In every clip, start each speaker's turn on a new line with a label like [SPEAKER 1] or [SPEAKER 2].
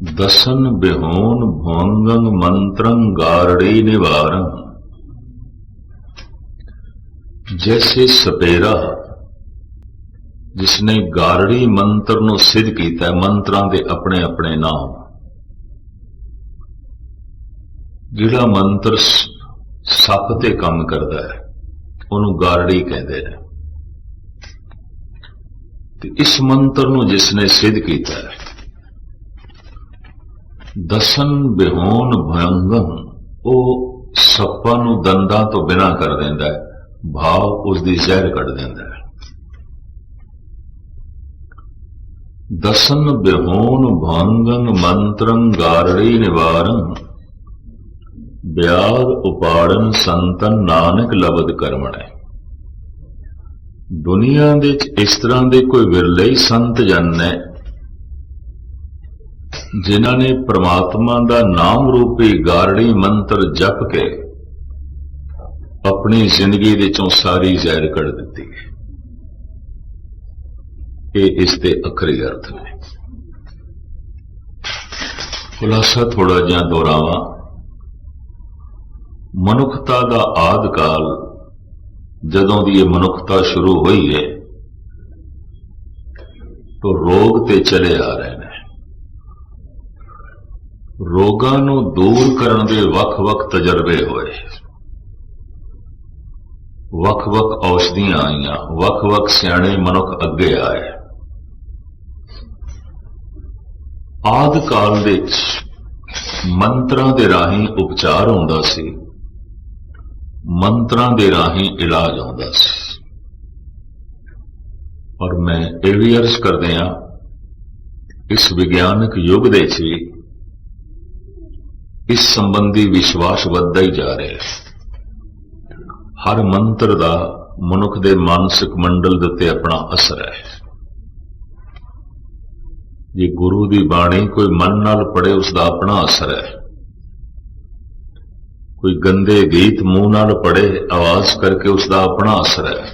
[SPEAKER 1] दसन बिहोन भोंगं मंत्रं गारड़ी निवारं। जैसे सपेरा जिसने गारड़ी मंत्र नूं सिद्ध कीता, मंत्रां दे अपने अपने नाम। जिहड़ा मंत्र सप ते काम करदा है उहनूं गारड़ी कहंदे ने। ते इस मंत्र नूं जिसने सिद्ध कीता है, दसन बिहोन भयंगम, वो सप्पां नूं दंदां तो बिना कर दिंदा है, भाव उसदी जहर कढ दिंदा है। दसन बिहोन भंगं मंत्रं गारड़ी निवारं, ब्याग उपाड़न संतन नानक लबद करमणे। दुनिया दे इस तरह के कोई विरले संत जन ने जिन्हां ने परमात्मा का नाम रूपी गारड़ी मंत्र जप के अपनी जिंदगी विचों सारी जहर कढ़ दी है। ये इसके अखरी अर्थ ने। खुलासा थोड़ा जिहा दोहरावां। मनुखता का आदि काल जदों दी ये मनुखता शुरू हुई है तो रोग ते चले आ रहे हैं। रोगां नूं दूर करन दे वख-वख तजर्बे होए, वख-वख औषधियां आईयां, वख-वख सियाणे मनुख अगे आए। आदि काल विच मंत्रां दे राहीं उपचार हुंदा सी, मंत्रां दे राहीं इलाज हुंदा सी। और मैं ये भी अर्ज करदिआं, इस विज्ञानक युग दे च इस संबंधी विश्वास वधदा ही जा रहा है। हर मंत्र का मनुख के मानसिक मंडल दे उत्ते अपना असर है। जे गुरु की बाणी कोई मन नाल पढ़े उसका अपना असर है। कोई गंदे गीत मुंह नाल पढ़े आवाज करके उसका अपना असर है।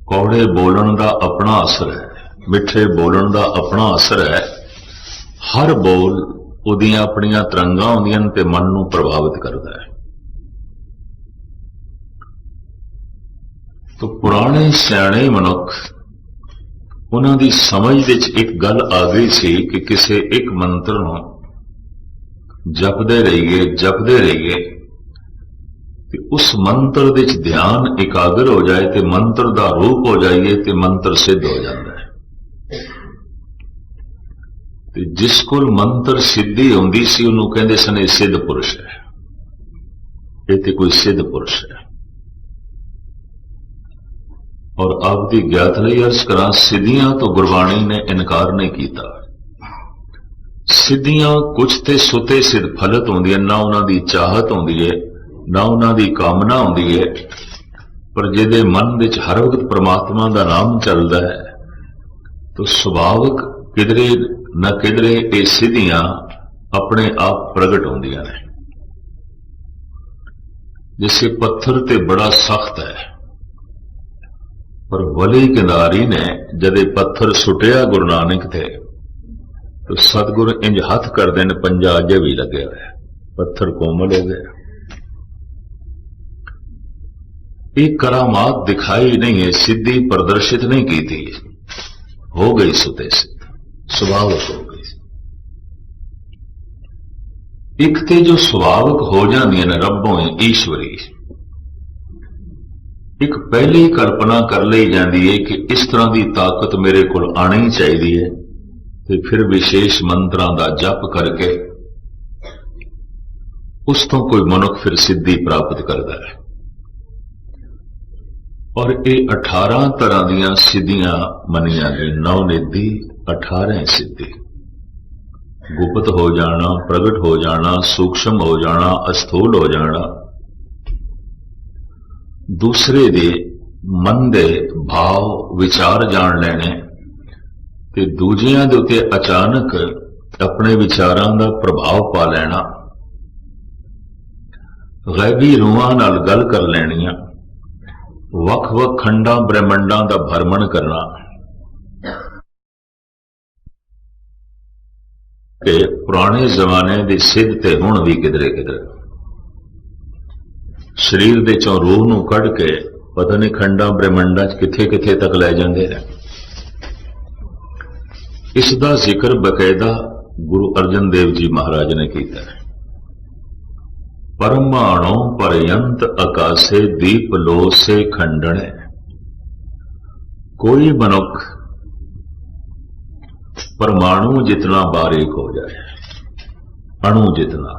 [SPEAKER 1] कौड़े बोलन का अपना असर है, मिठे बोलन का अपना असर है। हर बोल उदियां अपनियां तरंगां होंदियां ते मन नूं प्रभावित करता है। तो पुराने सियाणे मनुख उन्हां दी समझ विच एक गल आ गई सी कि किसी एक मंत्र नूं जपदे रहिए ते उस मंत्र दे विच ध्यान एकाग्र हो जाए ते मंत्र दा रूप हो जाइए ते मंत्र सिद्ध हो जाता है। ते जिस कोल मंत्र सिद्धि होंदी सी उन्होंने कहते सन ये सिद्ध पुरुष है, ये ते कोई सिद्ध पुरुष है। और आपकी ज्ञात लई अर्ज करा, सिद्धियां तो गुरबाणी ने इनकार नहीं किया। सिद्धियां कुछ ते सुते सिद्ध फलत होंदियां, ना उन्होंने चाहत होंदी है ना उन्होंने कामना होंदी है। पर जिहदे मन विच हर वक्त परमात्मा का नाम चलता है तो सुभावक किधरे न किधरे ये सिद्धियां अपने आप प्रगट होंदियां ने। जैसे पत्थर ते बड़ा सख्त है, पर वली किनारी ने जदे पत्थर सुटिया गुरु नानक थे तो सतगुरु इंज हथ कर देन, पंजा अजे भी लगे हुए, पत्थर कोमल हो गया। एक करामात दिखाई नहीं है, सिद्धि प्रदर्शित नहीं की थी, हो गई सुते से सुभावक हो गई। एक ते जो सुभावक हो जाती ने रबों ईश्वरी, एक पहले ही कल्पना कर ली जाती है कि इस तरह की ताकत मेरे को आनी चाहिए, तो फिर विशेष मंत्रां दा जप करके उस तो कोई मनुख फिर सिद्धि प्राप्त करता है। और ये 18 तरह दीयां सिद्धियां मनिया गई। 9 निधि 18 सिद्धि, गुप्त हो जाना, प्रगट हो जाना, सूक्ष्म हो जाना, अस्थूल हो जाना, दूसरे दे मन दे भाव विचार जान लेने ते दूजियां दे उत्ते अचानक अपने विचारां दा प्रभाव पा लेना, गैबी रूहां नाल गल कर लैणियां, वख-वख खंडां ब्रह्मंडां दा भरमण करना, कि पुराने जमाने की सिद्ध ते हुण भी किधरे किधरे शरीर दे चों रूह नूं कढ़ के पता नहीं खंडा ब्रह्मंडा च किथे किथे तक लै जांदे ने। इसका जिक्र बकायदा गुरु अर्जन देव जी महाराज ने किया है। परमाणु पर्यंत आकाशे दीप लो से खंडने। कोई मनुख परमाणु जितना बारीक हो जाए, अणु जितना,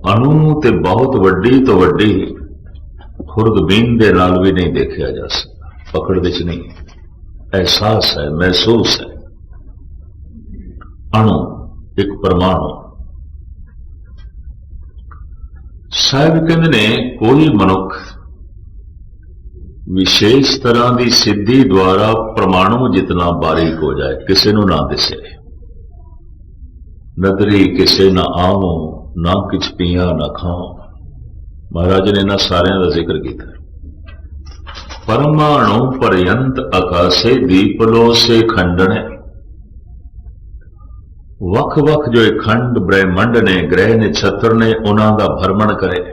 [SPEAKER 1] अणु ते बहुत वड्डी तो वड्डी खुर्दबीन दे नाल भी नहीं देखा जा सकता, पकड़ विच नहीं, एहसास है, महसूस है। अणु एक परमाणु। साहब कहते ने कोई मनुख विशेष तरह की सिद्धि द्वारा परमाणु जितना बारीक हो जाए, किसी नूं ना दिसे, नदरी किसे ना आवो, ना किछ पिया ना खाओ। महाराज ने इन्हां सारियां दा जिक्र किया। परमाणु पर्यंत आकाशे दीपलो से खंडने। वख वख जो खंड ब्रह्मंड ने, ग्रह ने, छत्र ने, उन्हां दा भ्रमण करे।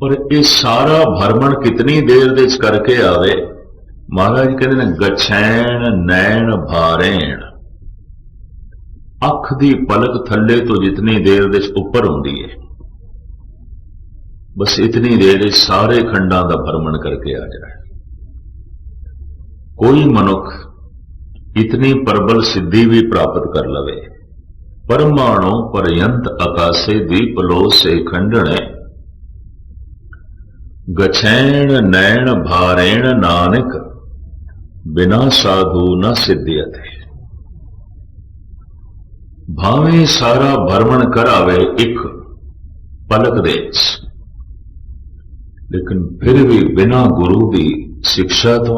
[SPEAKER 1] और ये सारा भ्रमण कितनी देर दे करके आवे? महाराज कहते हैं गछैन नैन भारेण। अख दी पलक थल्ले तो जितनी देर दे उपर होंदी है, बस इतनी देर सारे खंडां दा भ्रमण करके आ जाए। कोई मनुख इतनी प्रबल सिद्धि भी प्राप्त कर लवे। परमाणु पर्यंत आकाशे दीपलो से खंडने। गछैन नैन भारेण नानक बिना साधु न सिद्ध्यते। भावे सारा भ्रमण करावे एक पलक दे, लेकिन फिर भी बिना गुरु की शिक्षा तो,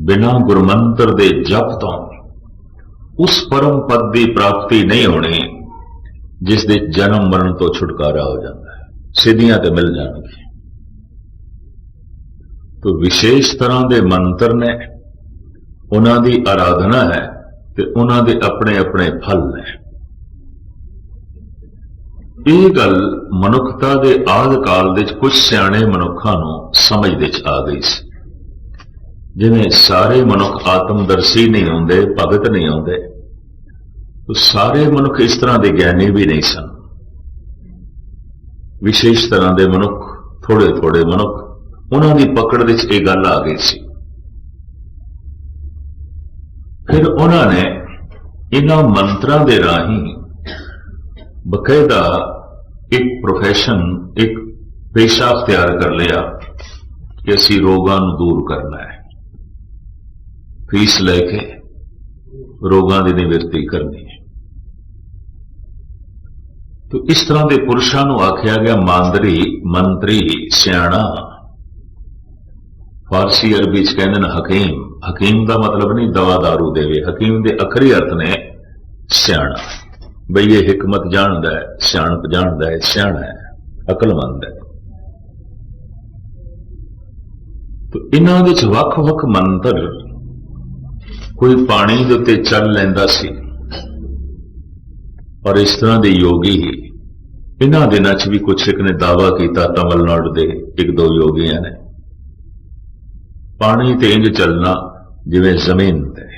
[SPEAKER 1] बिना गुरमंत्र दे जप तो उस परम पद की प्राप्ति नहीं होनी जिस दे जन्म मरण तो छुटकारा हो जाता है, सिद्धियां तो मिल जाएंगी। तो विशेष तरह के मंत्र ने, उन्हां दी आराधना है, ते उन्हां दे अपने अपने फल ने। यह गल मनुखता के आद काल दे कुछ सियाणे मनुखों नूं समझ दे आ गई सी। जिवें सारे मनुख आत्मदर्शी नहीं होंदे, भगत नहीं होंदे, तो सारे मनुख इस तरह के ज्ञानी भी नहीं सन। विशेष तरह के मनुख, थोड़े थोड़े मनुख, उन्हां दी पकड़ विच इह गल आ गई सी। फिर उन्होंने इन्हां मंत्रां दे राही बकायदा एक प्रोफैशन, एक पेशा अख्तियार कर लिया कि असी रोगां नूं दूर करना है। फीस लैके रोगां दी निवृत्ति करनी है। तो इस तरह के पुरुषों नूं आख्या गया मांदरी, मंत्री, सियाणा। फारसी अरबी च कहंदे ने हकीम। हकीम का मतलब नहीं दवा दारू देवे, हकीम के अखरी अर्थ ने सियाणा। बई ये हिकमत जानदा है, सियाणप जानदा है, सियाणा है, अकलमंद है। तो इन्हां विच वख वख मंत्र, कोई पानी दे उत्ते चल लैंदा सी, और इस तरह के योगी ही इन्हां दिनां च भी कुछ एक ने दावा किया, तमिलनाडु के एक दो योगियां ने, पानी ते इंज चलना जिवें जमीन ते,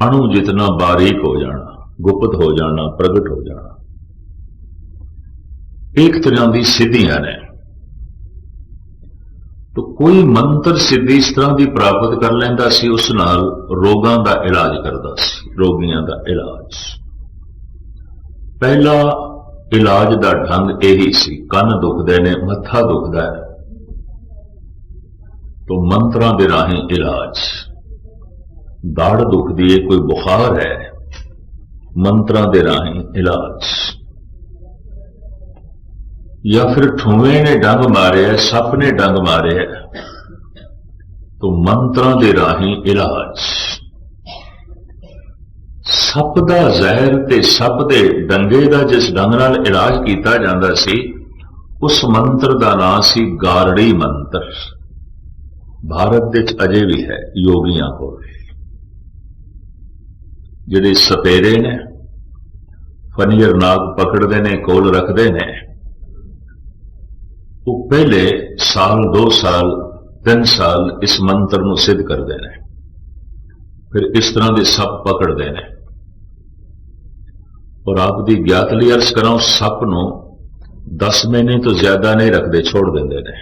[SPEAKER 1] अणु जितना बारीक हो जाना, गुप्त हो जाना, प्रगट हो जाना। एक तरह की सिद्धियां ने। तो कोई मंत्र सिद्धि इस तरह की प्राप्त कर लेंदा सी, उस नाल रोगां दा इलाज करदा सी, रोगियां दा इलाज। पहला इलाज दा ढंग यही सी, कन दुखदे ने, मत्था दुखदा है, तो मंत्रां दे राही इलाज। दाढ़ दुखदी है, कोई बुखार है, मंत्रां दे राही इलाज। या फिर ठुए ने डंग मारे, सप ने डंग मारे, तो मंत्रां दे राही इलाज। सप दा जहर ते सप दे डंगे दा जिस ढंग नाल इलाज किया जाता सी, उस मंत्र का नाम सी गारड़ी मंत्र। भारत विच अजे भी है, योगियां कोल। ਜਿਹੜੇ ਸਪੇਰੇ ਨੇ ਫਨੀਅਰ ਨਾਗ ਪਕੜਦੇ ਨੇ, ਕੋਲ ਰੱਖਦੇ ਨੇ, ਉਹ ਪਹਿਲੇ ਸਾਲ 2 ਸਾਲ 3 ਸਾਲ ਇਸ ਮੰਤਰ ਨੂੰ ਸਿੱਧ ਕਰਦੇ ਨੇ, ਫਿਰ ਇਸ ਤਰ੍ਹਾਂ ਦੇ ਸੱਪ ਪਕੜਦੇ ਨੇ। ਔਰ ਆਪ ਦੀ ਗਿਆਤ ਲਈ ਅਰਜ਼ ਕਰਾਂ, ਉਸ ਸੱਪ ਨੂੰ 10 ਮਹੀਨੇ ਤੋਂ ਜ਼ਿਆਦਾ ਨਹੀਂ ਰੱਖਦੇ, ਛੋੜ ਦਿੰਦੇ ਨੇ।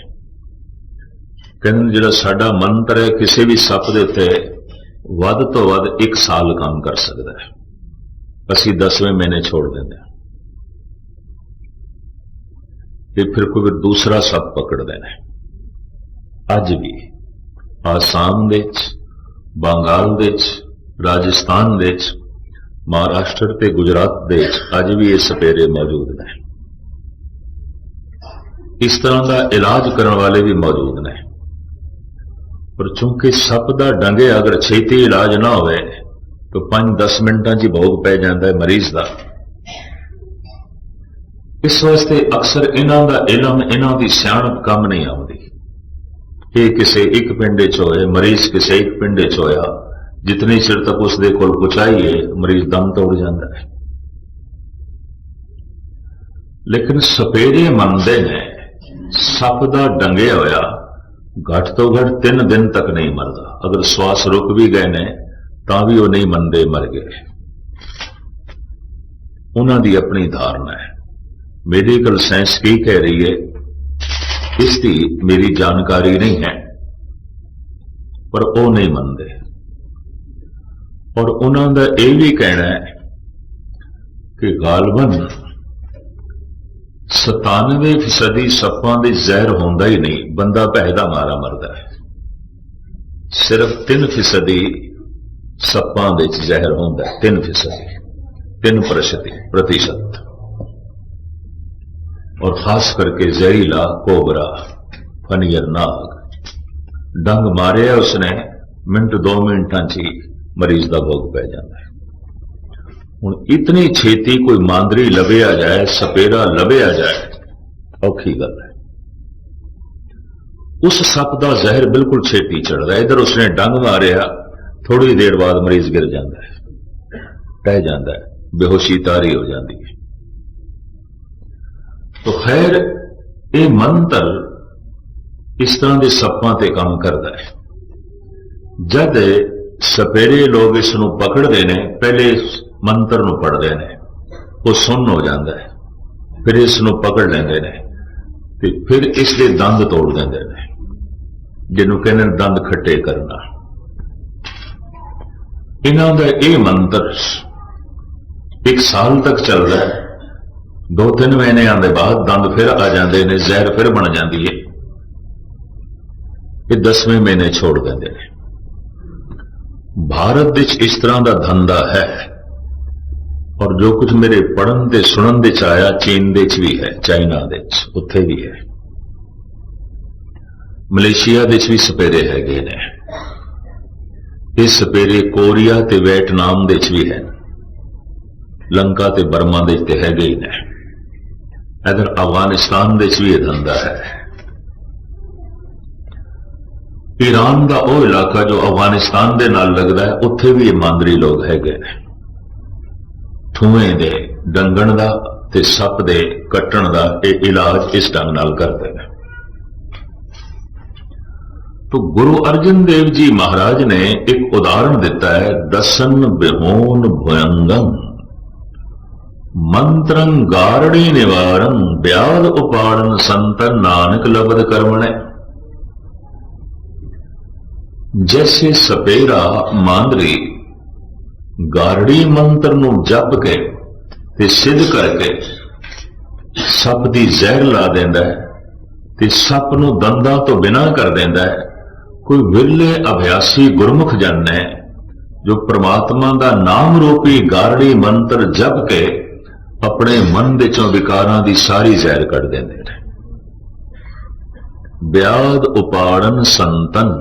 [SPEAKER 1] ਕਹਿੰਦੇ ਜਿਹੜਾ ਸਾਡਾ ਮੰਤਰ ਹੈ ਕਿਸੇ ਵੀ ਸੱਪ ਦੇ ਉੱਤੇ ਵੱਧ ਤੋਂ ਵੱਧ 1 ਸਾਲ ਕੰਮ ਕਰ ਸਕਦਾ ਹੈ, ਅਸੀਂ 10ਵੇਂ ਮਹੀਨੇ ਛੋੜ ਦਿੰਦੇ ਹਾਂ। ਤੇ ਫਿਰ ਕੋਈ ਦੂਸਰਾ ਸੱਪ ਪਕੜਦੇ ਨੇ। ਅੱਜ ਵੀ ਆਸਾਮ ਦੇ ਵਿੱਚ, ਬੰਗਾਲ ਦੇ ਵਿੱਚ, ਰਾਜਸਥਾਨ ਦੇ ਵਿੱਚ, ਮਹਾਰਾਸ਼ਟਰ ਤੇ ਗੁਜਰਾਤ ਦੇ ਵਿੱਚ ਅੱਜ ਵੀ ਇਹ ਸਪੇਰੇ ਮੌਜੂਦ ਨੇ। ਇਸ ਤਰ੍ਹਾਂ ਦਾ ਇਲਾਜ ਕਰਨ ਵਾਲੇ ਵੀ ਮੌਜੂਦ ਨੇ, ਪਰ ਚूंकि ਸੱਪ ਦਾ ਡੰਗੇ ਅਗਰ ਛੇਤੀ ਇਲਾਜ ਨਾ ਹੋਵੇ ਤਾਂ 5-10 ਮਿੰਟਾਂ 'ਚ ਭੋਗ ਪੈ ਜਾਂਦਾ ਹੈ ਮਰੀਜ਼ ਦਾ। ਇਸ ਵਾਸਤੇ ਅਕਸਰ ਇਹਨਾਂ ਦਾ ਇਲਮ, ਇਹਨਾਂ ਦੀ ਸਿਆਣਪ ਕੰਮ ਨਹੀਂ ਆਉਂਦੀ। ਇਹ ਕਿਸੇ ਇੱਕ ਪਿੰਡ 'ਚ ਹੋਏ, ਮਰੀਜ਼ ਕਿਸੇ ਇੱਕ ਪਿੰਡ 'ਚ ਹੋਇਆ, ਜਿਤਨੀ ਚਿਰ ਤੱਕ ਉਸਦੇ ਕੋਲ ਪਹੁੰਚਾਈਏ ਮਰੀਜ਼ ਦਮ ਤੋੜ ਜਾਂਦਾ ਹੈ। ਲੇਕਿਨ ਸਪੇਰੇ ਮੰਨਦੇ ਨੇ ਸੱਪ ਦਾ ਡੰਗਿਆ ਹੋਇਆ ਘੱਟ ਤੋਂ ਘੱਟ 3 ਦਿਨ ਤੱਕ ਨਹੀਂ ਮਰਦਾ। ਅਗਰ ਸਵਾਸ ਰੁਕ ਵੀ ਗਏ ਨੇ ਤਾਂ ਵੀ ਉਹ ਨਹੀਂ ਮੰਨਦੇ ਮਰ ਗਏ। ਉਹਨਾਂ ਦੀ ਆਪਣੀ ਧਾਰਨਾ ਹੈ। ਮੈਡੀਕਲ ਸਾਇੰਸ ਕੀ ਕਹਿ ਰਹੀ ਹੈ ਇਸ ਦੀ ਮੇਰੀ ਜਾਣਕਾਰੀ ਨਹੀਂ ਹੈ, ਪਰ ਉਹ ਨਹੀਂ ਮੰਨਦੇ। ਔਰ ਉਹਨਾਂ ਦਾ ਇਹ ਵੀ ਕਹਿਣਾ ਹੈ ਕਿ ਗਾਲਬਨ 97% ਸੱਪਾਂ ਦੇ ਜ਼ਹਿਰ ਹੁੰਦਾ ਹੀ ਨਹੀਂ, ਬੰਦਾ ਭੈ ਦਾ ਮਾਰਾ ਮਰਦਾ ਹੈ। ਸਿਰਫ 3% ਸੱਪਾਂ ਦੇ ਵਿੱਚ ਜ਼ਹਿਰ ਹੁੰਦਾ ਹੈ, 3%। और खास करके जहरीला कोबरा, फनियर नाग, डंग मारे उसने मिनट 2 मिनटां च ही मरीज का भोग पै जाता है। हुण इतनी छेती कोई मांदरी लभ्या जाए, सपेरा लभ्या जाए, औखी गल है। उस सप का जहर बिल्कुल छेती चढ़ता है। इधर उसने डंग मारिया, थोड़ी देर बाद मरीज गिर जाता है, टह जाता है, बेहोशी तारी हो जाती है। तो खैर ये मंत्र इस तरह के सप्पां ते काम करता है। जद सपेरे लोग इसनूं पकड़ते हैं, पहले मंत्र नूं पढ़ते हैं, वो सुन्न हो जाता है, फिर इसनूं पकड़ लेंगे ने, ते फिर इसके दंद तोड़ देंगे ने, जिन्हों कहने दंद खट्टे करना। इन्हां दा ये मंत्र 1 साल तक चलता है। 2-3 महीने आने बाद दंद फिर आ जाते हैं, जहर फिर बन जाती है, ये 10वें महीने छोड़ देंगे। भारत विच इस तरह का धंधा है, और जो कुछ मेरे पढ़न ते सुनन दे आया चीन दे भी है, चाइना दे उत्थे भी है, मलेशिया दे भी सपेरे हैगे ने। ये सपेरे कोरिया ते वियतनाम दे भी है, लंका ते बर्मा दे ते हैगे ही ने। इधर अफगानिस्तान दे भी यह धंधा है। ईरान का वह इलाका जो अफगानिस्तान दे नाल लगता है, उत्थे भी ये मांदरी लोग हैगे ने। ठूए दे डंगण दा ते सप दे कट्टण दा ये इलाज इस ढंग नाल करते हैं। तो गुरु अर्जन देव जी महाराज ने एक उदाहरण दिता है, दसन बिहोन भयंगम मंत्रं गारणी निवारण व्याध उपाड़न संतन नानक लबद कर्मणे। जैसे सपेरा मांदरी गारड़ी मंत्र नूं जप के ते सिद्ध करके सप दी जहर ला देंदा है ते सप नूं दंदां तो बिना कर देंदा है। कोई विरले अभ्यासी गुरमुख जन ने जो परमात्मा का नाम रूपी गारड़ी मंत्र जप के अपने मन दे चों विकारां दी सारी जहर कढ़ देंदे ने। व्याध उपाड़न संतन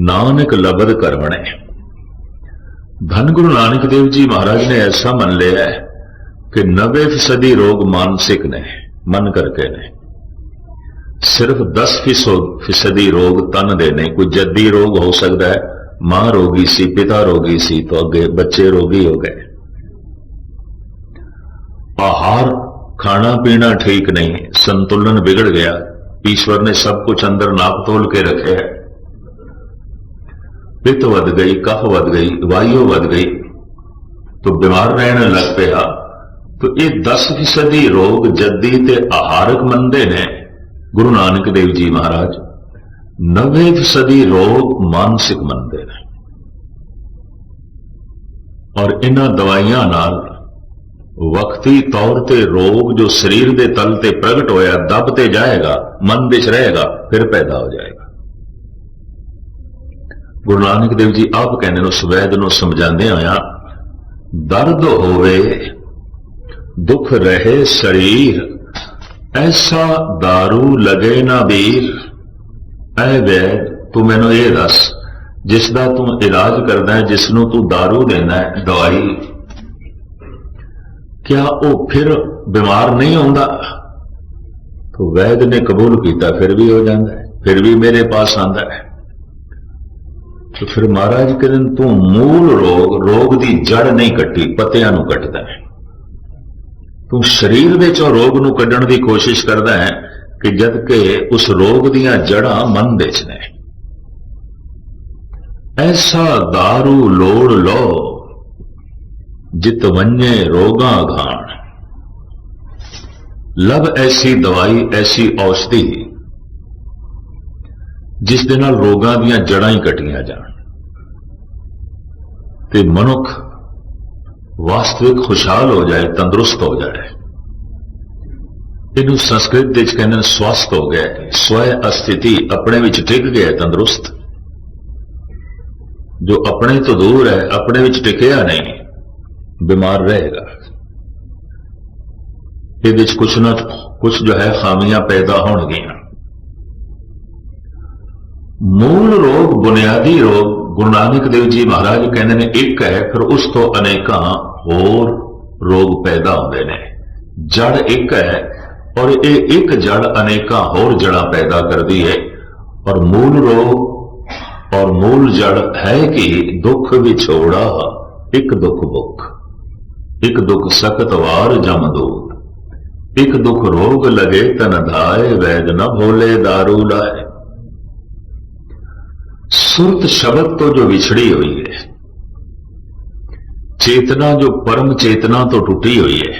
[SPEAKER 1] नानक लबद करवणे। धन गुरु नानक देव जी महाराज ने ऐसा मन लिया है कि 90% रोग मानसिक ने, मन करके ने, सिर्फ 10% रोग तन दे ने। कोई जद्दी रोग हो सकता है, मां रोगी सी, पिता रोगी सी, तो अगे बच्चे रोगी हो गए। आहार खाना पीना ठीक नहीं, संतुलन बिगड़ गया। ईश्वर ने सब कुछ अंदर नाप तोल के रखे है। पित्त वध गई, कफ वध गई, वायु वध गई, तो बीमार रहने लग पिया। तो ये 10% रोग जद्दी ते आहारक मंदे ने गुरु नानक देव जी महाराज, 90% रोग मानसिक मंदे ने। और इन्हां दवाइयां नाल वक्ती तौर ते रोग जो शरीर दे तल ते प्रगट होया दब ते जाएगा, मन विच रहेगा, फिर पैदा हो जाएगा। गुरु नानक देव जी आप कहने उस वैद नूं समझांदे होया, दर्द होवे दुख रहे शरीर, ऐसा दारू लगे ना वीर। ऐ वैद तू मैनू ये दस, जिसदा तू इलाज करदा है, जिसनों तू दारू देना है दवाई, क्या वो फिर बीमार नहीं होता? तो वैद ने कबूल किया, फिर भी हो जाता है, फिर भी मेरे पास आंदा है। तो फिर महाराज कहते तू मूल रोग की जड़ नहीं कट्टी, पत्तियां नूं कटदा है। तू शरीर दे चों रोग नूं कड्ढण दी कोशिश करदा है कि जद के उस रोग दीयां जड़ां मन दे च ने। ऐसा दारू लोड़ लो जित वन्ये रोगां घाण, लब ऐसी दवाई ऐसी औषधि जिस दे नाल रोगां दीयां जड़ां ही कटियां जाण ते मनुख वास्तविक खुशहाल हो जाए, तंदुरुस्त हो जाए। इनू संस्कृत विच कहंदे स्वस्थ हो गया, स्वय अस्थिति अपने विच टिक गया, तंदुरुस्त। जो अपने तो दूर है, अपने विच टिकिया नहीं, बीमार रहेगा। ये कुछ ना कुछ जो है खामियां पैदा होंगियां। मूल रोग बुनियादी रोग गुरु नानक देव जी महाराज कहते हैं एक है, फिर उस तो अनेकां होर रोग पैदा होंदे ने। जड़ एक है और ये एक जड़ अनेकां होर जड़ां पैदा करती है। और मूल रोग और मूल जड़ है कि दुख विछोड़ा एक दुख भुख, एक दुख सकत वार जम दूत, एक दुख रोग लगे तन धाए, वैद न भोले दारू लाए। सुरत शब्द तो जो विछड़ी हुई है, चेतना जो परम चेतना तो टूटी हुई है,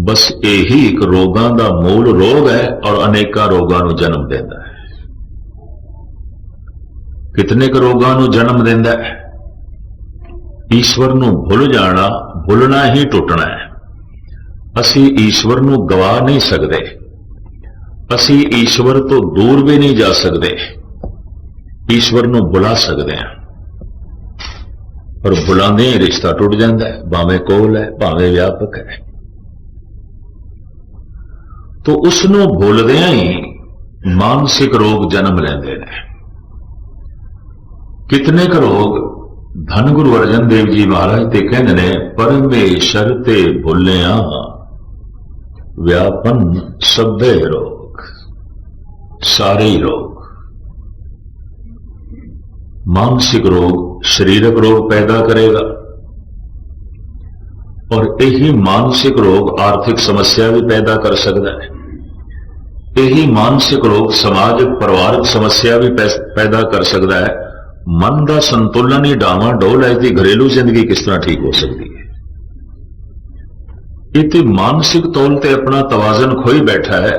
[SPEAKER 1] बस यही एक रोगां दा मूल रोग है और अनेका रोगां नूं जन्म देता है। कितने क रोगां नूं जन्म देता है? ईश्वर नूं भुल जाना, भुलना ही टुटना है। असी ईश्वर नूं गवा नहीं सकते, असी ईश्वर तो दूर भी नहीं जा सकते, ईश्वर नूं बुला सकते हैं। और बुलाने ही रिश्ता टुट जाता है, भावें कोल है भावें व्यापक है। तो उसनों भुलदियां ही मानसिक रोग जन्म लेंदे ने। कितने क रोग धन गुरु अर्जन देव जी महाराज ते कहंदे ने, परमेश्वर ते भुलिया व्यापन सभे रोग। सारे ही रोग, मानसिक रोग शारीरिक रोग पैदा करेगा और यही मानसिक रोग आर्थिक समस्या भी पैदा कर सकता है। यही मानसिक रोग समाजिक परिवारक समस्या भी पैदा कर सकता है। मन का संतुलन ही डावाडोल है, इसकी घरेलू जिंदगी किस तरह ठीक हो सकती है? इतनी मानसिक तौर पर अपना तवाजन खोई बैठा है,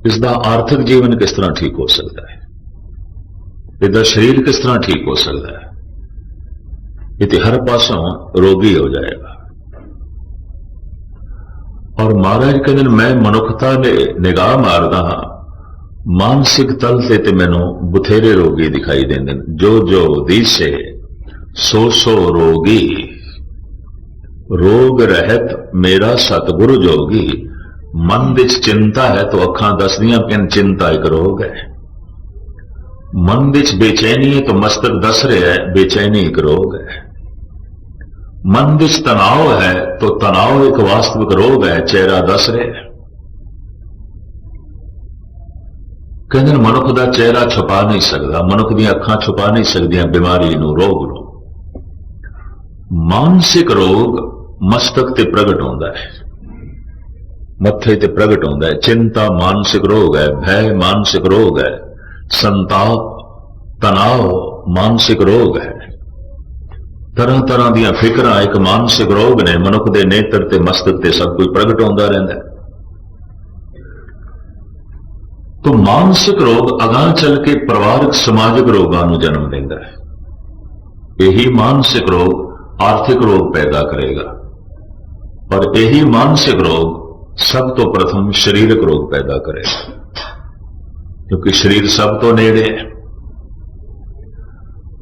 [SPEAKER 1] इसका आर्थिक जीवन किस तरह ठीक हो सकता है? इसका शरीर किस तरह ठीक हो सकता है? ये हर पासों रोगी हो जाएगा। और महाराज कहते मैं मनुखता ने निगाह मारदा हाँ, मानसिक तल से ते मैनू बथेरे रोगी दिखाई देंदे, जो जो दिसे सो सो रोगी, रोग रहत मेरा सतगुरु जोगी। मन विच चिंता है तो अखां दसदियां पिन चिंता एक रोग है। मन विच बेचैनी है तो मस्तक दस रहा है बेचैनी एक रोग है। मन विच तनाव है तो तनाव एक वास्तविक रोग है, चेहरा दस रहा है। ਕਹਿੰਦੇ ਮਨੁੱਖ ਦਾ ਚਿਹਰਾ ਛੁਪਾ ਨਹੀਂ ਸਕਦਾ, ਮਨੁੱਖ ਦੀਆਂ ਅੱਖਾਂ ਛੁਪਾ ਨਹੀਂ ਸਕਦੀਆਂ ਬਿਮਾਰੀ ਨੂੰ, ਰੋਗ ਨੂੰ। ਮਾਨਸਿਕ ਰੋਗ ਮਸਤਕ ਤੇ ਪ੍ਰਗਟ ਹੁੰਦਾ ਹੈ, ਮੱਥੇ ਤੇ ਪ੍ਰਗਟ ਹੁੰਦਾ ਹੈ। ਚਿੰਤਾ ਮਾਨਸਿਕ ਰੋਗ ਹੈ, ਭੈ ਮਾਨਸਿਕ ਰੋਗ ਹੈ, ਸੰਤਾਪ ਤਣਾਅ ਮਾਨਸਿਕ ਰੋਗ ਹੈ। ਤਰ੍ਹਾਂ ਤਰ੍ਹਾਂ ਦੀਆਂ ਫਿਕਰਾਂ ਇੱਕ ਮਾਨਸਿਕ ਰੋਗ ਨੇ। ਮਨੁੱਖ ਦੇ ਨੇਤਰ ਤੇ ਮਸਤਕ ਤੇ ਸਭ ਕੁਝ ਪ੍ਰਗਟ ਹੁੰਦਾ ਰਹਿੰਦਾ ਹੈ। तो मानसिक रोग अगां चल के परिवारक समाजिक रोगों को जन्म देता है। यही मानसिक रोग आर्थिक रोग पैदा करेगा, और यही मानसिक रोग सब तो प्रथम शरीरक रोग पैदा करेगा, क्योंकि शरीर सब तो नेड़े है।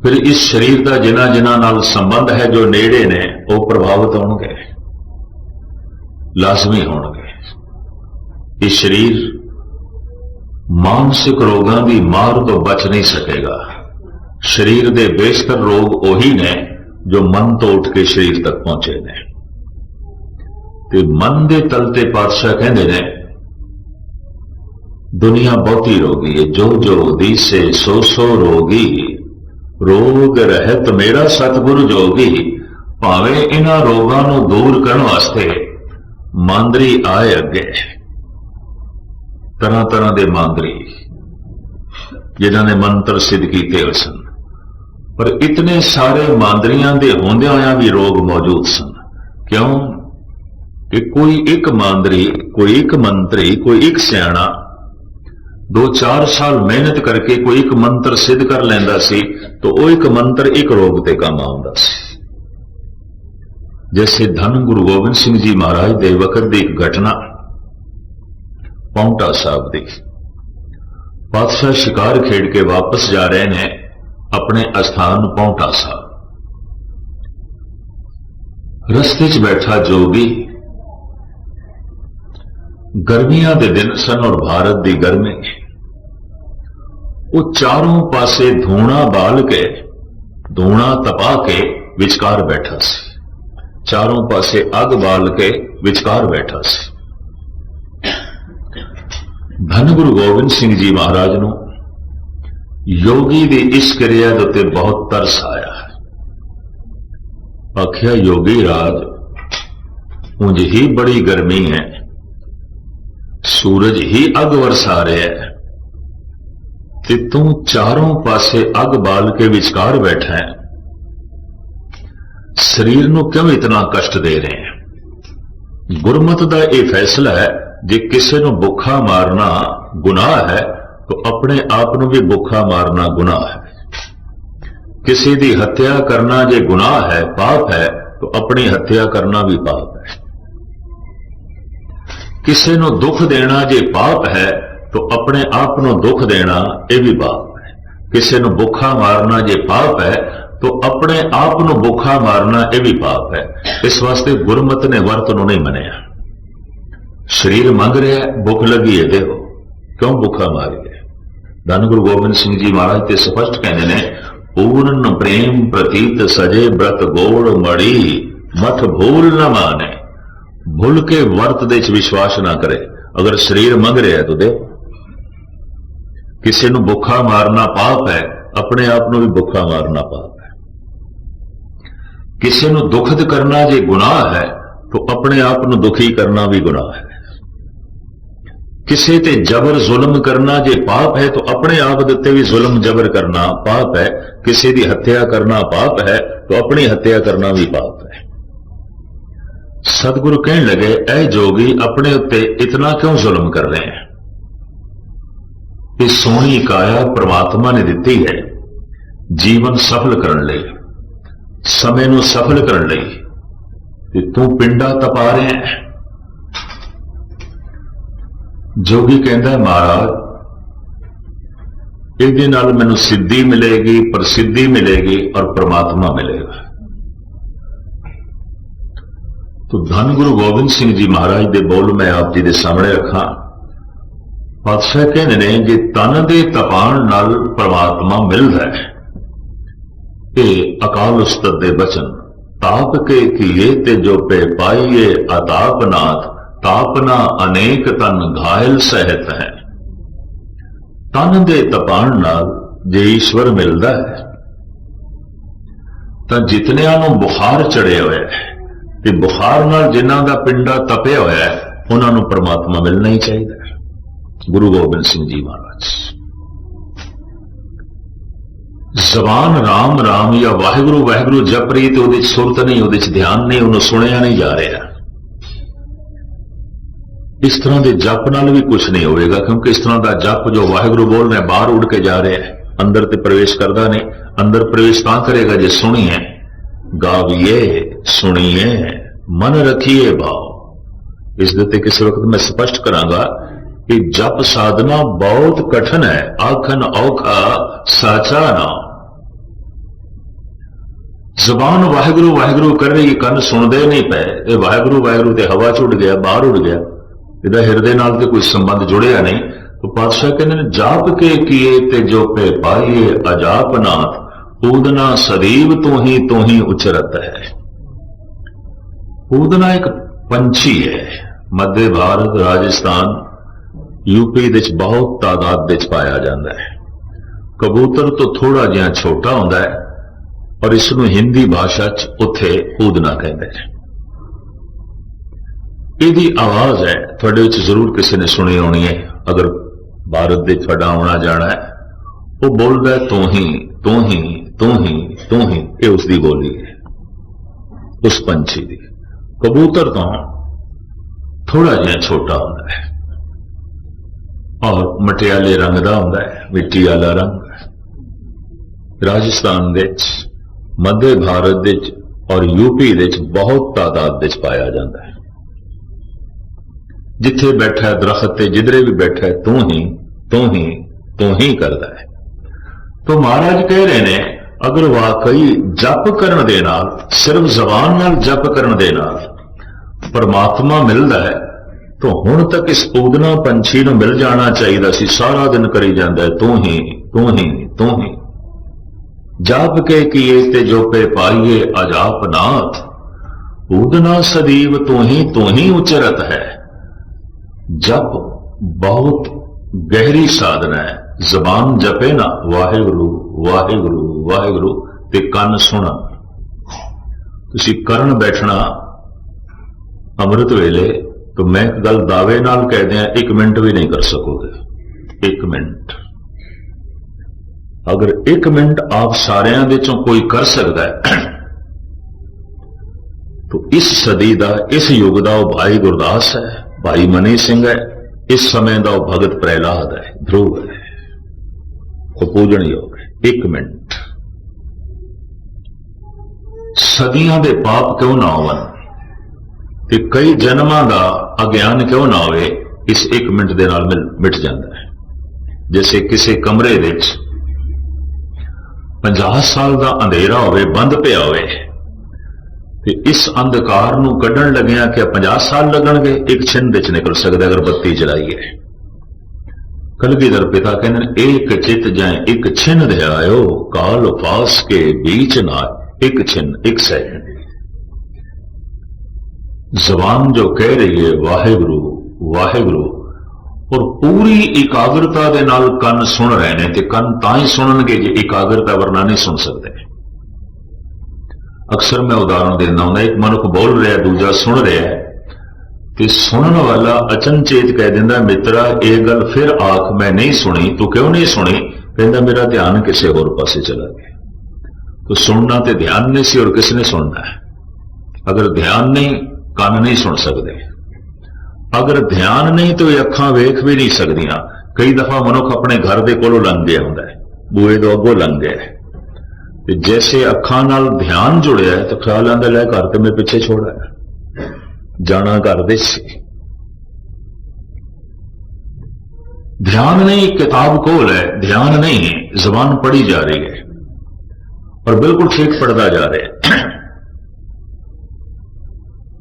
[SPEAKER 1] फिर इस शरीर का जिन्हां जिन्हां नाल संबंध है जो नेड़े ने, वो प्रभावित होंगे, लाजमी होंगे। इस शरीर मानसिक रोगों की मार तो बच नहीं सकेगा। शरीर के बेशतर रोग उही ने जो मन तो उठ के शरीर तक पहुंचे ने। ते मन के तल ते पातशाह कहते ने, दुनिया बहुती रोगी है, जो जो दिसे सो सो रोगी, रोग रहत मेरा सतगुरु जोगी। भावें इन्हां रोगों को दूर करने वास्ते मांदरी आए अगे, तरह तरह के मांदरी जिन्होंने मंत्र सिद्ध किए सन, पर इतने सारे मांदरियां दे होंदियां होया भी रोग मौजूद सन। क्यों कि कोई एक मांदरी, कोई एक मंत्री, कोई एक सियाणा 2-4 साल मेहनत करके कोई एक मंत्र सिद्ध कर लैंदा सी, तो वो एक मंत्र एक रोग ते काम आउंदा सी। जैसे धन गुरु गोबिंद सिंह जी महाराज दे वक्त दी एक घटना पाउंटा साहब दी। पातशाह शिकार खेड़ के वापस जा रहे हैं अपने अस्थान पाउंटा साहब। रस्ते च बैठा जोगी, गर्मियां दे दिन सन और भारत दी गर्मी, वो चारों पासे धूणा बाल के, धूणा तपा के विचकार बैठा सी। चारों पासे अग बाल के विचकार बैठा सी। धन गुरु गोबिंद सिंह जी महाराज नूं योगी दी इस क्रिया दे उत्ते बहुत तरस आया। आख्या, योगी राज, उंज ही बड़ी गर्मी है, सूरज ही अग वरसा रहा है, ते तू चारों पासे अग बाल के विचकार बैठा है, शरीर नूं क्यों इतना कष्ट दे रहे हैं? गुरमत दा यह फैसला है, जे किसी को भुखा मारना गुनाह है तो अपने आप को भी भुखा मारना गुनाह है। किसी की हत्या करना जे गुनाह है, पाप है, तो अपनी हत्या करना भी पाप है। किसी को दुख देना जे पाप है, तो अपने आप को दुख देना यह भी पाप है। किसी को भुखा मारना जे पाप है, तो अपने आप को भुखा मारना यह भी पाप है। इस वास्ते गुरमत ने वर्त नूं नहीं मनिया। शरीर मंग रहा है, भुख लगी है, देखो क्यों भुखा मारिए। धन गुरु गोबिंद सिंह जी महाराज ते स्पष्ट कहते हैं, पूर्ण प्रेम प्रतीत सजे व्रत गोड़ मड़ी, मठ भूल न माने। भूल के वर्त दे विश्वास ना करे। अगर शरीर मंग रहा है तो देखो, किसी को भुखा मारना पाप है, अपने आप को भी भुखा मारना पाप है। किसी को दुखद करना जे गुनाह है, तो अपने आप को दुखी करना भी गुनाह है। किसी ते जबर जुल्म करना जे पाप है, तो अपने आप देते भी जुल्म जबर करना पाप है। किसी की हत्या करना पाप है, तो अपनी हत्या करना भी पाप है। सतगुरु कहने लगे, ऐ जोगी, अपने उत्ते इतना क्यों जुल्म कर रहे हैं? इस सोहनी काया परमात्मा ने दिती है जीवन सफल करने लई, समय नूं सफल करने लई, ते तू पिंडा तपा रहे हैं। जोगी कहता है, महाराज, इहदे नाल मैनूं सिद्धि मिलेगी, प्रसिद्धि मिलेगी और परमात्मा मिलेगा। तो धन गुरु गोबिंद सिंह जी महाराज दे बोल मैं आप जी दे सामने रखा। पातशाह कहते ने, जे तन दे तपाण नाल परमात्मा मिलदा है, ये अकाल उस्ताद दे बचन। ताप के किए ते जो पे पाइए अतापनाथ, तापना अनेक तन घायल सहत है। तन दे तपाण नाल जे ईश्वर मिलदा है तां जितनियां नूं बुखार चढ़िया होया है ते बुखार नाल जिन्हां दा पिंडा तपिया होया है उन्हां नूं परमात्मा मिलना ही चाहिए। गुरु गोबिंद सिंह जी महाराज जबान राम राम या वाहिगुरु वाहिगुरु जप रही तो उहदे च सुरत नहीं, उहदे च ध्यान नहीं, उन्होंने सुनिया नहीं जा रहा। इस तरह के जप नाल भी कुछ नहीं होएगा, क्योंकि इस तरह का जप जो वाहिगुरु बोल रहे बाहर उड़ के जा रहा है, अंदर ते प्रवेश करता नहीं। अंदर प्रवेश तां करेगा जे सुनिए, गाविए, सुनिए, मन रखिए भाव। इस दे किसी वक्त मैं स्पष्ट करांगा कि जप साधना बहुत कठिन है, आखन औखा साचा ना। जबान वाहिगुरु वाहिगुरु कर रही, कन सुनते नहीं पे, वाहिगुरु वाहिगुरु ते हवा च उड़ गया, बाहर उड़ गया, इहदा हिरदे नाल ते कोई संबंध जुड़िया नहीं। तो पातशाह कहते हैं जाप के किए ते जो पे पाइए अजाप नाथ, पूदना सदैव तो ही उचरत है। पूदना एक पंछी है, मध्य भारत, राजस्थान, यूपी दे बहुत तादाद दे पाया जाता है। कबूतर तो थोड़ा जिहा छोटा होंदा है और इसनूं हिंदी भाषा च उत्थे पूदना कहते हैं। इहदी आवाज है, थोड़े विच जरूर किसी ने सुनी होनी है, अगर भारत दे थोड़ा आना जाना है। वो बोलदा है तू ही तू ही तू ही तू ही, ये उसकी बोली है, उस पंछी की। कबूतर तो थोड़ा जिहा छोटा होंदा है और मटियाले रंग का होंदा है, मिट्टी वाला रंग। राजस्थान दे मध्य भारत दे और यूपी दे बहुत तादाद दे पाया जाता है। जिथे बैठा है दरख्त ते जिधरे भी बैठा है तू ही तू ही तू ही करता है। तो महाराज कह रहे ने अगर वाकई जप करन दे नाल, सिर्फ जबान नाल जप करन दे नाल परमात्मा मिलता है, तो हुण तक इस पूदना पंछी नूं मिल जाना चाहिए सी। सारा दिन करी जाता है तू ही तू ही तू ही। जाप के किए ते जो पे पाइए अजाप नाथ, पूदना सदैव तू ही उचरत है। जप बहुत गहरी साधना है। जबान जपे ना वाहिगुरु वाहिगुरु वाहिगुरु ते कन सुनन। तुसी करन बैठना अमृत वेले तो मैं एक गल दावे नाल कह दिया, 1 मिनट भी नहीं कर सकोगे। 1 मिनट, अगर 1 मिनट आप सारिਆਂ ਦੇ चों कोई कर सकता है तो इस सदी का, इस युग का वह भाई गुरदास है, भाई मनी सिंह है, इस समय का वह भगत प्रहलाद है, ध्रुव है, वो पूजन योग है। 1 मिनट, सदियां दे पाप क्यों ना होवन ते कई जन्मां दा अज्ञान क्यों ना होवे, इस 1 मिनट दे नाल मिट जाता है। जैसे किसी कमरे दे 50 साल का अंधेरा होवे, बंद पिया होवे, ते इस अंधकार नूं कड्ढण लग्या कि 50 साल लगणगे, एक छिन दे निकल सकदा अगर बत्ती जलाई है। कलगीधर पिता कहते एक चित जाए एक छिन दे आयो, काल फास के बीच ना, एक छिन एक सेकंड। जबान जो कह रही है वाहिगुरु वाहिगुरु और पूरी एकाग्रता दे नाल कन सुन रहे ने, ते कन तां ही सुनणगे जे एकाग्रता वरना नहीं सुन सकते। अक्सर मैं उदाहरण देना हूं, एक मनुख बोल रहा है, दूजा सुन रहा है, तो सुनने वाला अचनचेत कह दिंदा मित्रा ये गल फिर आख मैं नहीं सुनी, तू क्यों नहीं सुनी? कहता मेरा ध्यान किसी होर पासे चला गया। तो सुनना तो ध्यान नहीं सी और किसने सुनना है? अगर ध्यान नहीं कान नहीं सुन सकते, अगर ध्यान नहीं तो ये अखां वेख भी नहीं सकदियां। कई दफा मनुख अपने घर के कोलों लंघ गया होंदा है, बूहे तो अगों लंघ गया है, जैसे अखां नाल ध्यान जुड़िया है तो ख्याल आंदा लै घर तो मैं पिछे छोड़ा है, जाना घर दे सी। ध्यान नहीं, किताब खोल है, ध्यान नहीं है, जबान पढ़ी जा रही है और बिल्कुल ठीक पढ़ता जा रहा है।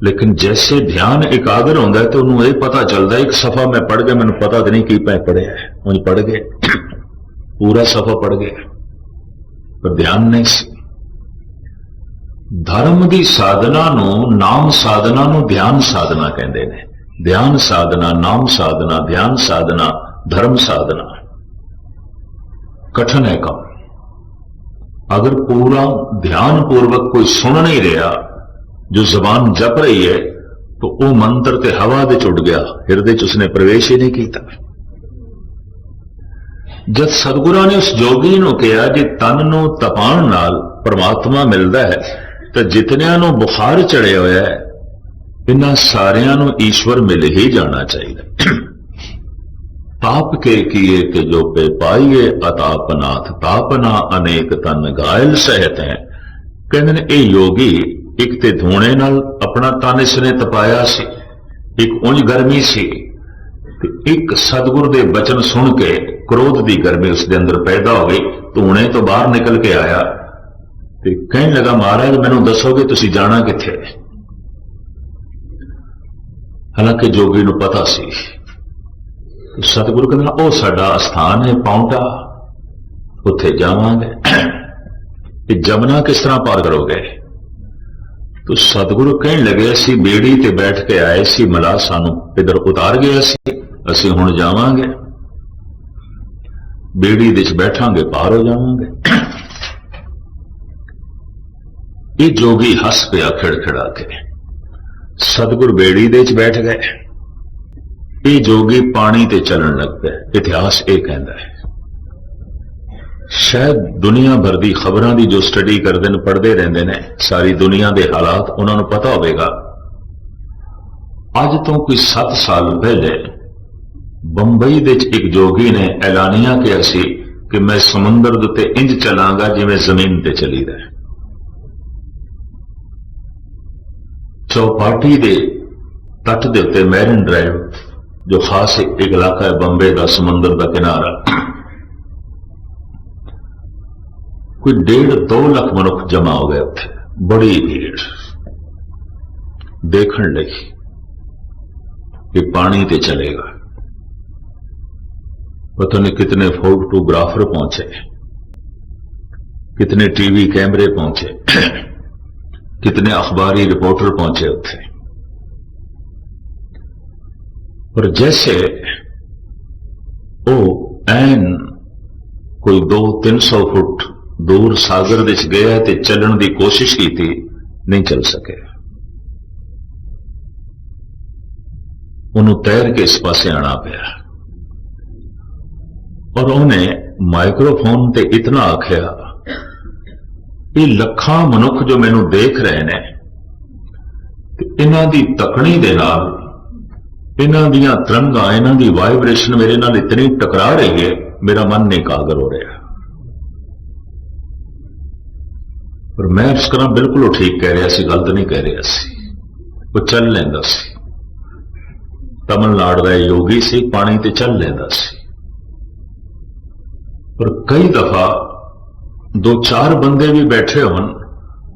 [SPEAKER 1] लेकिन जैसे ध्यान एकाग्र होता है तो उन्होंने यह पता चलता है एक सफा मैं पढ़ गया, मैंने पता तो नहीं की मैं पढ़िया है, मुझे पढ़ गए पूरा सफा पढ़ गया पर ध्यान नहीं सी। धर्म की साधना नूं, नाम साधना नूं ध्यान साधना कहते हैं। ध्यान साधना, नाम साधना, ध्यान साधना, धर्म साधना। कठिन है काम। अगर पूरा ध्यान पूर्वक कोई सुन नहीं रहा, जो जबान जप रही है, तो वह मंत्र ते हवा दे उड़ गया, हिरदे च उसने प्रवेश ही नहीं किया। जब सतगुरां ने उस जोगी नूं कहा जे तन नूं तपाण नाल परमात्मा मिलता है, तो जितनियां नूं बुखार चढ़िया होया है, इन्हां सारियां नूं ईश्वर मिल ही जाना चाहिए। ताप के किए के जो पे पाइए अतापनाथ, तापना अनेक तन घायल सहत है। कहते ने ये योगी एक ते धूणे नाल अपना तन इसने तपाया सी, एक उंज गर्मी सी, एक सतगुर दे बचन सुन के क्रोध की गर्मी उसके अंदर पैदा हो गई। धूणे तो बाहर निकल के आया ते कहने लगा, महाराज मैनू दसोगे तुसी जाना किथे? हालांकि जोगी नूं पता सी। सतगुरु कहना ओ साडा स्थान है पाउंटा, उत्थे जावांगे। जमुना किस तरह पार करोगे? तो सतगुरु कहने लगे, असी बेड़ी ते बैठ के आए सी, मला सानू इधर उतार गया सी, असी हुण जावांगे, बेड़ी विच बैठांगे, पार हो जावांगे। ये जोगी हस पिया खिड़खिड़ा के। सतगुरु बेड़ी दे च बैठ गए, ये जोगी पानी ते चलन लग पे। इतिहास ये कहता है, शायद दुनिया भर की खबरों की जो स्टडी करते हैं, पढ़ते रहते हैं, सारी दुनिया के हालात उन्होंने पता होगा। अज तो कोई 7 साल पहले बंबई दे एक जोगी ने ऐलानिया किया सी कि मैं समुंदर दे उत्ते इंज चलांगा जिवें जमीन ते चली रहे। चौपाटी दे तट दे उत्ते मैरिन ड्राइव, जो खास एक इलाका है बंबे का, समुंदर का किनारा, कोई 1.5-2 लाख मनुख जमा हो गए थे। बड़ी भीड़ देखने लगी कि पानी ते चलेगा। पता नहीं कितने फोटोग्राफर पहुंचे, कितने टीवी कैमरे पहुंचे, कितने अखबारी रिपोर्टर पहुंचे उथे। और जैसे वो ऐन कोई 200-300 फुट दूर सागर विच गया ते चलण की कोशिश की थी, नहीं चल सके। उन्होंने तैर के इस पासे आना पाया और उन्हें माइक्रोफोन ते इतना आख्या, ये लखां मनुख जो मैनू देख रहे हैं, इन्हां दी तकनी दे नाल, इन्हां दियां तरंगां, इन्हां दी वाइब्रेशन मेरे नाल इतनी टकरा रही है, मेरा मन एकाग्र हो रहा। पर मैं इस तरह बिल्कुल ठीक कह रहा सी, गलत नहीं कह रहा सी। वो चल लेंदा सी, तमिलनाडु का योगी सी, पानी ते चल लेंदा सी। पर कई दफा 2-4 बंदे भी बैठे होन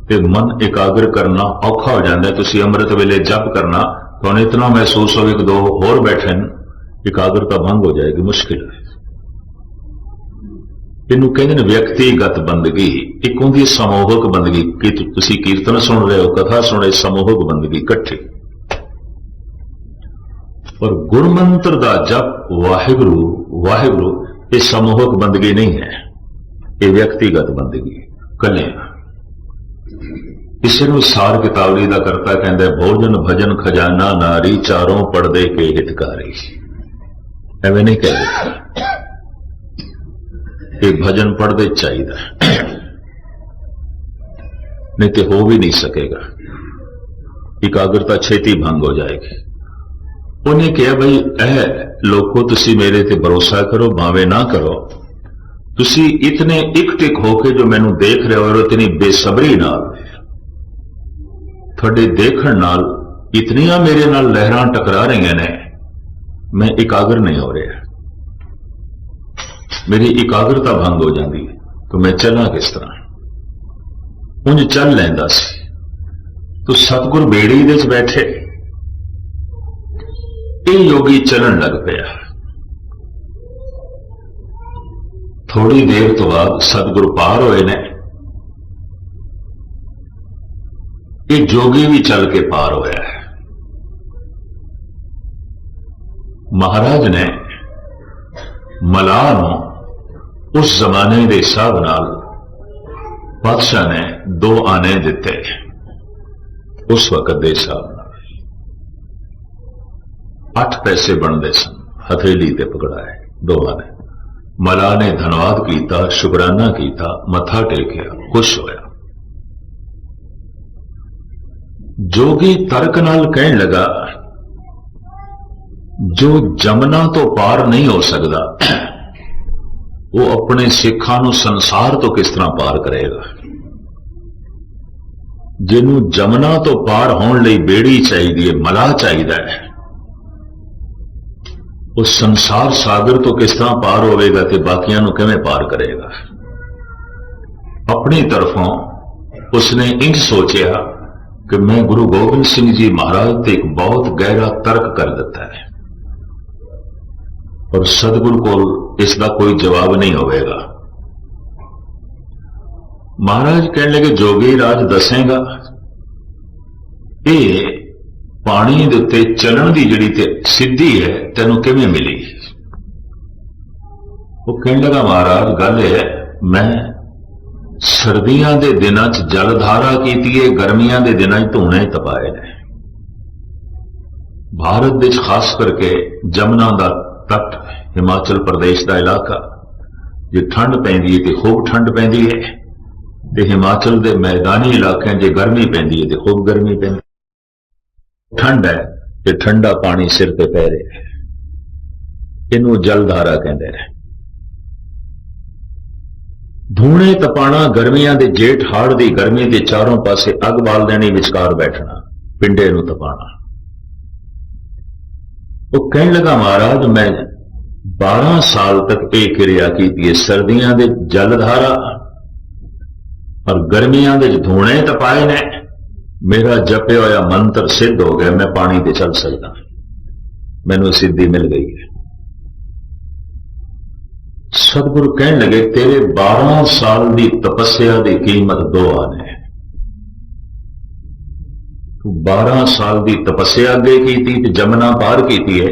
[SPEAKER 1] ते मन एकाग्र करना औखा हो जाता है। तुसी अमृत वेले जप करना, तो इतना महसूस हो कि 2 होर बैठे, एकाग्रता भंग हो जाएगी, मुश्किल है। इनू कहते हैं व्यक्तिगत बंदगी, एक होंदी समूहक बंदगी कि तुसी कीर्तन सुन रहे हो, कथा सुन रहे, समूहक बंदगी इकट्ठी। और गुरमंत्र दा जप वाहिगुरु वाहिगुरु, ये समूहक बंदगी नहीं है, ये व्यक्तिगत बंदगी कले। इसे सार किताबड़ी का करता कहता है, भोजन भजन खजाना नारी, चारों पड़दे के हितकारी। एवं नहीं कह देता, एक भजन पढ़ते चाहिए, नहीं तो हो भी नहीं सकेगा, एकाग्रता छेती भंग हो जाएगी। उन्हें कहा, भाई लोगों तुसी मेरे ते भरोसा करो, भावे ना करो, तुसी इतने इकटिक होके जो मैनू देख रहे हो, और इतनी बेसब्री नाल थोड़े देखण नाल इतनियां मेरे नाल लहरां टकरा रही ने, मैं एकाग्र नहीं हो रहा, मेरी एकाग्रता भंग हो जाती है, तो मैं चला किस तरह? उंज चल लेंदा सी। तो सतगुर बेड़ी दे च बैठे, ये योगी चलन लग पिया। थोड़ी देर तो बाद सतगुर पार होए ने, ये जोगी भी चल के पार होया है। महाराज ने मलाह नूं उस जमाने के हिसाब नाल बादशाह ने 2 आने दिते। उस वक्त के हिसाब नाल 8 पैसे बनते सन, हथेली ते पकड़ाए 2 आने। मला ने धन्यवाद किया, शुकराना किया, मथा टेकिया, खुश होया। जोगी तर्क नाल कहन लगा, जो जमना तो पार नहीं हो सकता वो अपने सिखां नूं संसार तो किस तरह पार करेगा। जिन्हों जमना तो पार होने लई बेड़ी चाहिए, मला चाहिए है, उस संसार सागर तो किस तरह पार होगा तो बाकियां नूं किवें पार करेगा। अपनी तरफों उसने इंज सोचा कि मैं गुरु गोबिंद सिंह जी महाराज ते एक बहुत गहरा तर्क कर देता है और सतगुरु को इसका कोई जवाब नहीं होगा। महाराज कहने लगे, जोगी राज दसेगा ये पानी दे उत्ते चलन की जिहड़ी ते सिद्धि है तैनूं किवें मिली। वो कहने लगा, महाराज गल है, मैं सर्दियां दे दिनां च जलधारा कीती है, गर्मियां दे दिनां च धूणे तपाए ने। भारत विच खास करके जमुना दा तट, हिमाचल प्रदेश का इलाका, जे ठंड पैंदी है तो खूब ठंड पैंदी है, ते हिमाचल के मैदानी इलाकों जे गर्मी पैंदी है तो खूब गर्मी पैंदी। ठंड है तो ठंडा पानी सिर पे पै रहा है, इनू जलधारा कहते हैं। धूणे तपाना गर्मियां दे जेठ हाड़ की गर्मी के चारों पासे अग बाल देनी, विचकार बैठना, पिंडे नू तपाना। वो कहने लगा, महाराज मैं 12 साल तक एक क्रिया की, सर्दियां दे जलधारा और गर्मियां दे धूणे तपाए ने। मेरा जपे होया मंत्र सिद्ध हो गया, मैं पानी ते चल सकता, मैनू सिद्धि मिल गई है। सतगुरु कहने लगे, तेरे 12 साल की तपस्या की कीमत 2 आने। 12 साल की तपस्या अगे की, जमुना पार की है,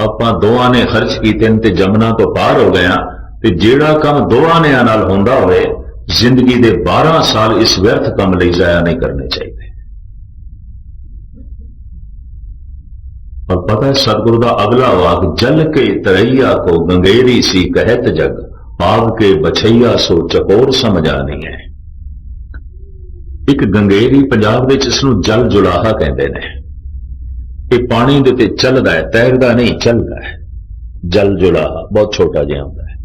[SPEAKER 1] आपां 2 आने खर्च किए ते जमुना तो पार हो गया। ते जेड़ा काम 2 आनियां नाल होंदा होवे, जिंदगी दे 12 साल इस व्यर्थ काम लई जाया नहीं करने चाहिए। और पता है सतगुरु का अगला वाक, जल के तरैया को गंगेरी सी कहत जग, आग के बछैया सो चकोर समझा नहीं है। एक गंगेरी पंजाब विच इसनूं जल जुलाहा कहते हैं। ये पानी दे उत्ते चलदा है, तैरदा नहीं, चलदा है। जल जुलाहा बहुत छोटा जिहा होंदा है।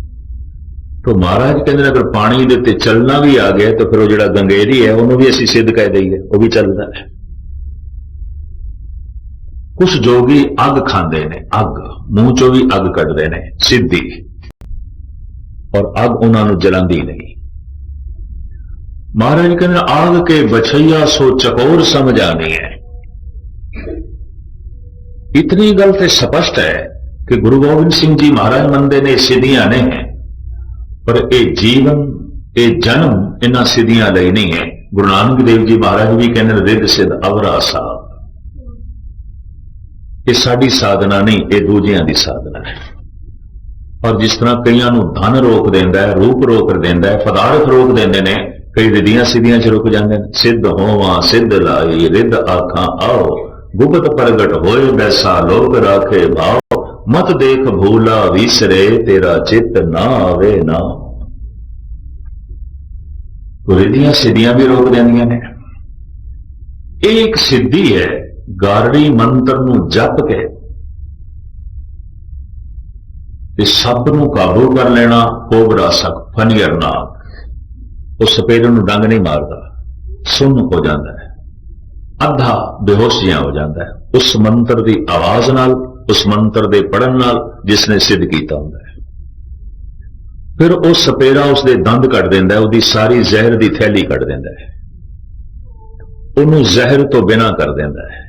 [SPEAKER 1] तो महाराज कहते हैं, अगर पानी दे उत्ते चलना भी आ गया तो फिर वो जिहड़ा गंगेरी है उन्होंने भी असीं सिद्ध कह दईए, वो भी चलदा है। कुछ जोगी अग खांदे ने, अग मूंह चों भी अग कढदे ने, सिद्धि, और अग उन्होंने जलांदी नहीं। महाराज कहते आग के बछैया सो चकोर समझ आनी है। इतनी गल तो स्पष्ट है कि गुरु गोबिंद सिंह जी महाराज मंदे ने सिद्धियां नहीं है, पर यह जीवन, ये जन्म इन्हां सिद्धियां लई नहीं है। गुरु नानक देव जी महाराज भी कहते रिद्ध सिद्ध अवरा साहब, ये साडी साधना नहीं, ये दूजियां दी साधना है। और जिस तरह कईयां नूं धन रोक देंदा है, रूप रोक देंदा है, पदार्थ रोक देंदे ने, कई रिद्धियां सिद्धियां च रुक जाते हैं। सिद्ध होवां सिद्ध लाई, रिद्ध आखां आओ, गुप्त प्रगट होए बैसा लोक राखे भाव, मत देख भूला विसरे तेरा चित्त ना आवे ना। तो रिद्धियां सिद्धियां भी रोक देंदियां ने। एक सिद्धि है, गारड़ी मंत्र नूं जप के सब नूं काबू कर लेना। कोबरा सक फनियर नाग, उस सपेरे नूं डंग नहीं मारदा, सुन हो जाता है, अद्धा बेहोश जिहा हो जाता है उस मंत्र की आवाज नाल, उस मंत्र के पढ़न नाल जिसने सिद्ध किया होंदा है। फिर वह सपेरा उसके दंद कट देंदा है, उसकी सारी जहर की थैली कट देंदा है, उन्होंने जहर तो बिना कर देंदा है।